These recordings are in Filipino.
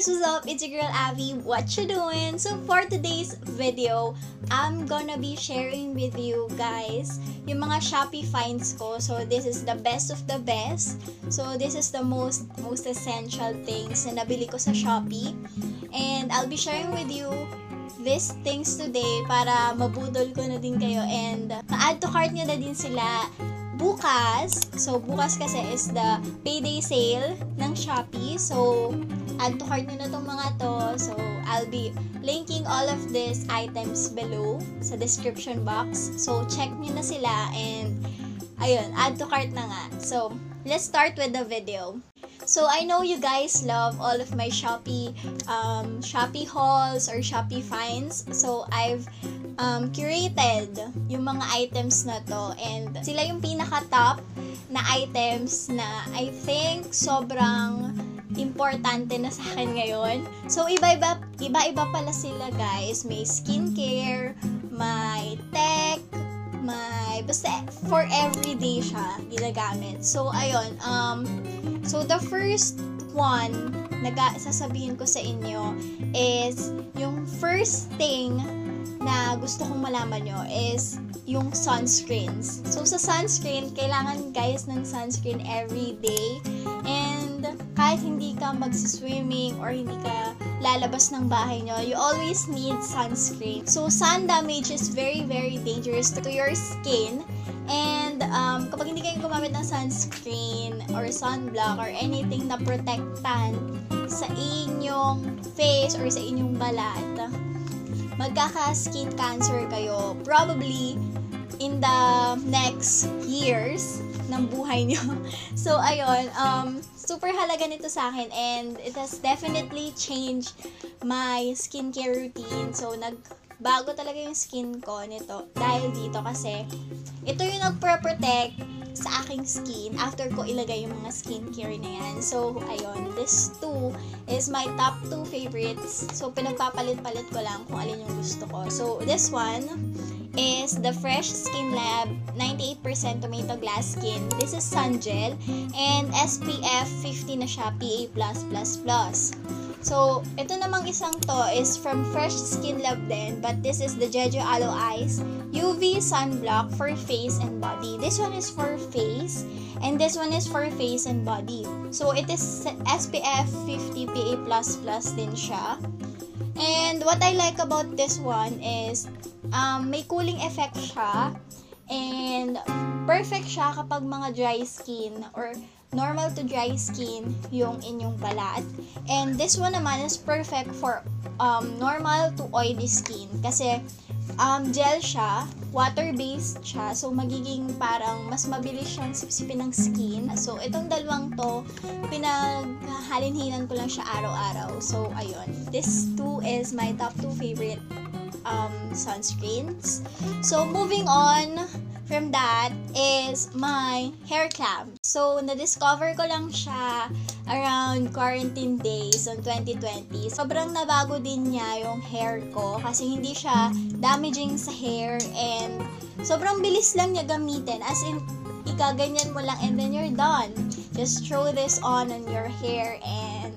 guys, what's up? It's your girl Avi. What you doing? So for today's video, I'm gonna be sharing with you guys yung mga Shopee finds ko. So this is the best of the best. So this is the most essential things na nabili ko sa Shopee. And I'll be sharing with you these things today para mabudol ko na din kayo and ma-add to cart nyo na din sila bukas. So bukas kasi is the payday sale ng Shopee. So add to cart nyo na tong mga to. So I'll be linking all of these items below sa description box. So check nyo na sila and ayun, add to cart na nga. So let's start with the video. So I know you guys love all of my Shopee hauls or Shopee finds. So I've curated yung mga items na to and sila yung pinaka-top na items na I think sobrang importante na sa akin ngayon. So iba-iba pala sila guys. May skincare, may tech, may basta for everyday siya ginagamit. So ayun, so the first one na sasabihin ko sa inyo is yung first thing na gusto kong malaman nyo is yung sunscreens. So sa sunscreen, kailangan guys ng sunscreen every day. And kahit hindi ka magsiswimming or hindi ka lalabas ng bahay nyo, you always need sunscreen. So sun damage is very dangerous to your skin. And kapag hindi kayo gumamit ng sunscreen or sunblock or anything na protektan sa inyong face or sa inyong balat, magkaka-skin cancer kayo probably in the next years ng buhay nyo. So ayun, super halaga nito sa akin and it has definitely changed my skincare routine. So nagbago talaga yung skin ko nito dahil dito kasi ito yung nagpro-protect sa aking skin after ko ilagay yung mga skincare na yan. So, ayun, this two is my top 2 favorites. So, pinagpapalit-palit ko lang kung alin yung gusto ko. So, this one is the Fresh Skin Lab 98% Tomato Glass Skin. This is sun gel and SPF 50 na siya, PA+++. So, ito namang isang to is from Fresh Skin Lab din, but this is the Jeju Aloe Eyes UV Sunblock for face and body. This one is for face, and this one is for face and body. So, it is SPF 50 PA++ din siya. And what I like about this one is, may cooling effect siya, and perfect siya kapag mga dry skin or normal to dry skin yung inyong balat. And this one naman is perfect for normal to oily skin kasi gel siya, water-based siya, so magiging parang mas mabilis siyang sipsipin ng skin. So itong dalawang to, pinaghalinhinan ko lang siya araw-araw. So ayun, this two is my top 2 favorite sunscreens. So moving on from that is my hair clamp. So, na-discover ko lang siya around quarantine days on 2020. Sobrang nabago din niya yung hair ko kasi hindi siya damaging sa hair and sobrang bilis lang niya gamitin. As in, ikaganyan mo lang and then you're done. Just throw this on your hair and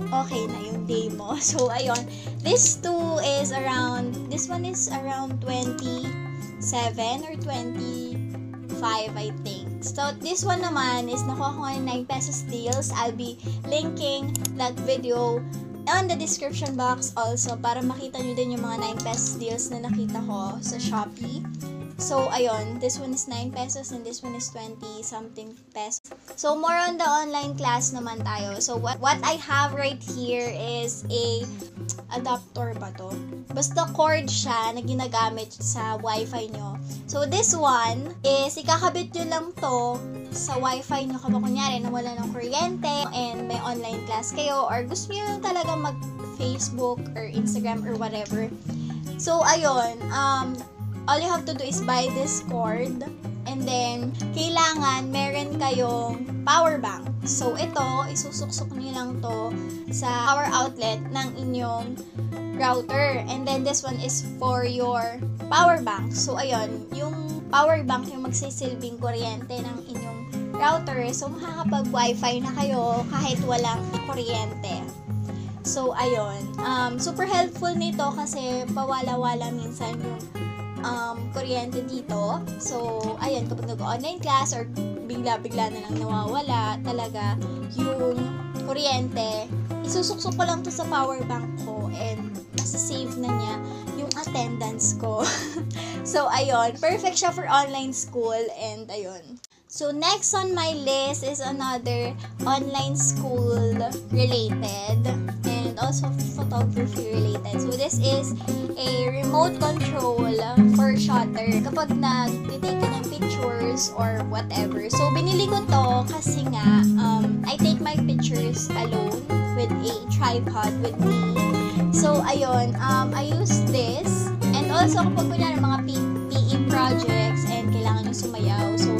okay na yung day mo. So, ayun. This one is around 27 or 25, I think. So, this one naman is nakuha ko ng 9 pesos deals. I'll be linking that video on the description box also para makita nyo din yung mga 9 pesos deals na nakita ko sa Shopee. So, ayun. This one is 9 pesos and this one is 20 something pesos. So, more on the online class naman tayo. So, what I have right here is a adapter ba to? Basta cord siya na ginagamit sa wifi nyo. So, this one is ikakabit nyo lang to sa wifi nyo kapag kunyari nawala ng kuryente and may online class kayo or gusto nyo lang talaga mag-Facebook or Instagram or whatever. So, ayun. All you have to do is buy this cord and then kailangan meron kayong power bank. So, ito, isusuksok nyo lang to sa power outlet ng inyong router. And then, this one is for your power bank. So, ayun, yung power bank yung magsisilbing kuryente ng inyong router. So, makakapag-wifi na kayo kahit walang kuryente. So, ayun. Super helpful nito kasi pawala-wala minsan yung kuryente dito. So, ayun, kapag nag-online class or bigla-bigla na lang nawawala talaga yung kuryente, isusuksok ko lang to sa power bank ko and nasa-save na niya yung attendance ko. So, ayun, perfect siya for online school and ayun. So, next on my list is another online school related and also photography related. So, this is a remote control for shutter kapag nag-take ka ng pictures or whatever. So, binili ko to kasi nga, I take my pictures alone with a tripod with me. So, ayun, I use this and also kapag kunyari mga PE projects and kailangan yung sumayaw. So,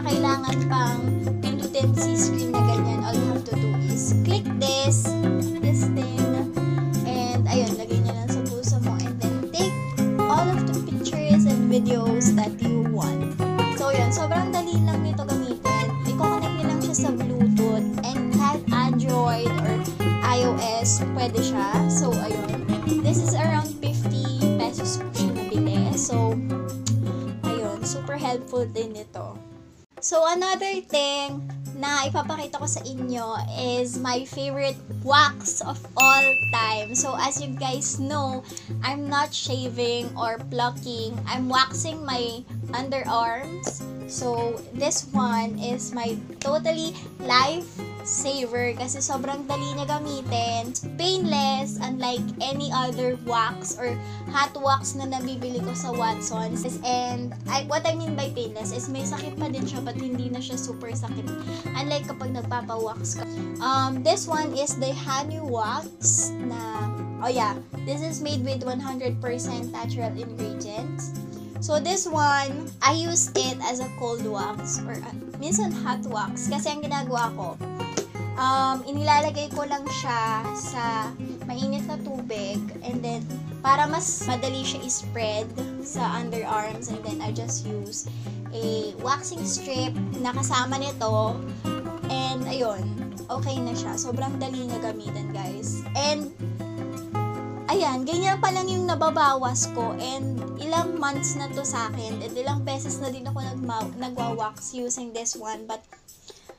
kailangan pang pindutin si screen na ganyan. All you have to do is click this thing, and ayun, lagay niya lang sa puso mo, and then take all of the pictures and videos that you want. So, yun, sobrang dali lang nito gamitin. I-connect niyo lang siya sa Bluetooth, and kahit Android or iOS, pwede siya. So, ayun. This is around 50 pesos ko siya nabili. So, ayun, super helpful din ito. So, another thing na ipapakita ko sa inyo is my favorite wax of all time. So, as you guys know, I'm not shaving or plucking. I'm waxing my underarms. So, this one is my totally lifesaver kasi sobrang dali niya gamitin. It's painless, unlike any other wax or hot wax na nabibili ko sa Watsons. And what I mean by painless is may sakit pa din siya but hindi na siya super sakit. Unlike kapag nagpapa-wax ka. This one is the honey wax na, oh yeah, this is made with 100% natural ingredients. So, this one, I use it as a cold wax or minsan hot wax. Kasi ang ginagawa ko, inilalagay ko lang siya sa mainit na tubig and then para mas madali siya i-spread sa underarms, and then I just use a waxing strip na kasama nito and ayun, okay na siya. Sobrang dali na gamitin, guys. And ayan, ganyan pa lang yung nababawas ko and ilang months na to sa akin and ilang beses na din ako nagwa-wax using this one, but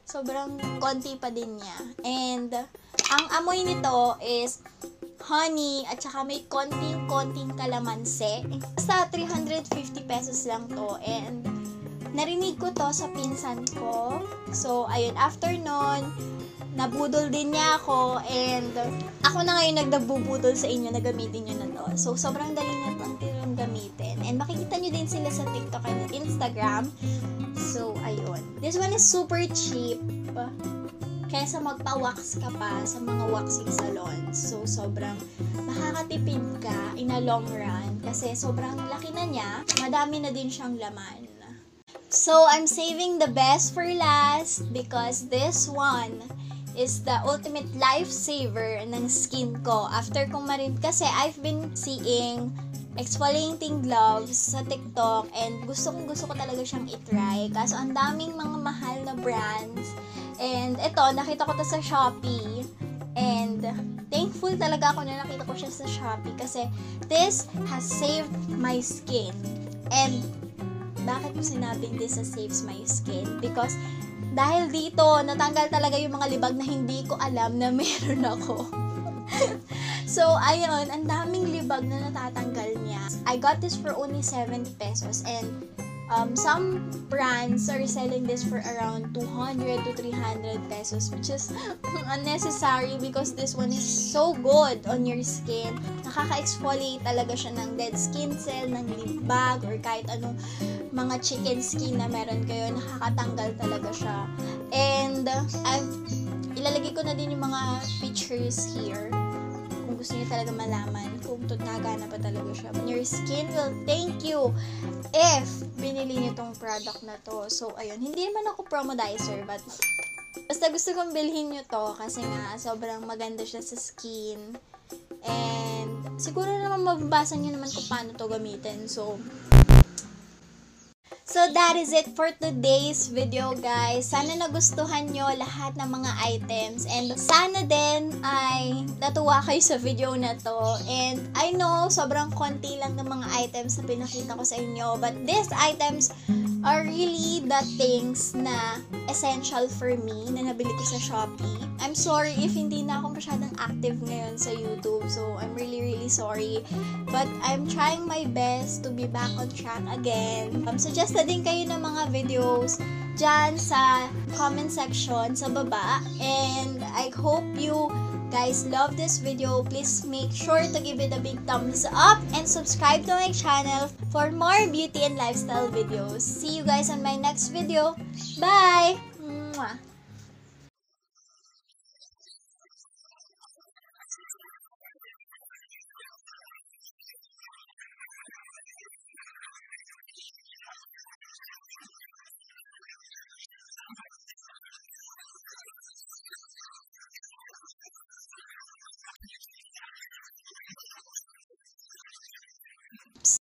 sobrang konti pa din niya. And ang amoy nito is honey at saka may konting kalamansi. Basta 350 pesos lang to and narinig ko to sa pinsan ko. So, ayun, after nun, nabudol din niya ako and ako na ngayon nagdabubudol sa inyo na gamitin nyo na to. So, sobrang dali na pang gamitin. And makikita nyo din sila sa TikTok and Instagram. So, ayun. This one is super cheap kaysa magpa-wax ka pa sa mga waxing salons. So, sobrang makakatipid ka in a long run kasi sobrang laki na niya. Madami na din siyang laman. So, I'm saving the best for last because this one is the ultimate lifesaver ng skin ko. After kong kasi I've been seeing exfoliating gloves sa TikTok and gusto ko talaga siyang itry. Kaso ang daming mga mahal na brands. And ito, nakita ko to sa Shopee. And thankful talaga ako na nakita ko siya sa Shopee kasi this has saved my skin. And bakit mo sinabing this has saves my skin? Because dahil dito, natanggal talaga yung mga libag na hindi ko alam na meron ako. So, ayun, ang daming libag na natatanggal niya. I got this for only 70 pesos and some brands are selling this for around 200 to 300 pesos, which is unnecessary because this one is so good on your skin. Nakaka-exfoliate talaga siya ng dead skin cell, ng libag, or kahit anong mga chicken skin na meron kayo, nakakatanggal talaga siya. And ilalagay ko na din yung mga pictures here kung gusto niyo talaga malaman kung nagana pa talaga siya. Your skin will thank you if binili niyo tong product na to. So, ayun. Hindi naman ako promodizer, but basta gusto kong bilhin niyo to kasi nga sobrang maganda siya sa skin. And siguro naman mababasa niyo naman kung paano to gamitin. So, So that is it for today's video, guys. Sana nagustuhan nyo lahat ng mga items, and sana din ay natuwa kayo sa video na to. And I know sobrang konti lang ng mga items na pinakita ko sa inyo, but these items are really the things na essential for me na nabili ko sa Shopee. I'm sorry if hindi na ako masyadong active ngayon sa YouTube, so I'm really sorry. But I'm trying my best to be back on track again. Suggest na din kayo ng mga videos dyan sa comment section sa baba. And I hope you guys love this video. Please make sure to give it a big thumbs up and subscribe to my channel for more beauty and lifestyle videos. See you guys on my next video. Bye! Mwah!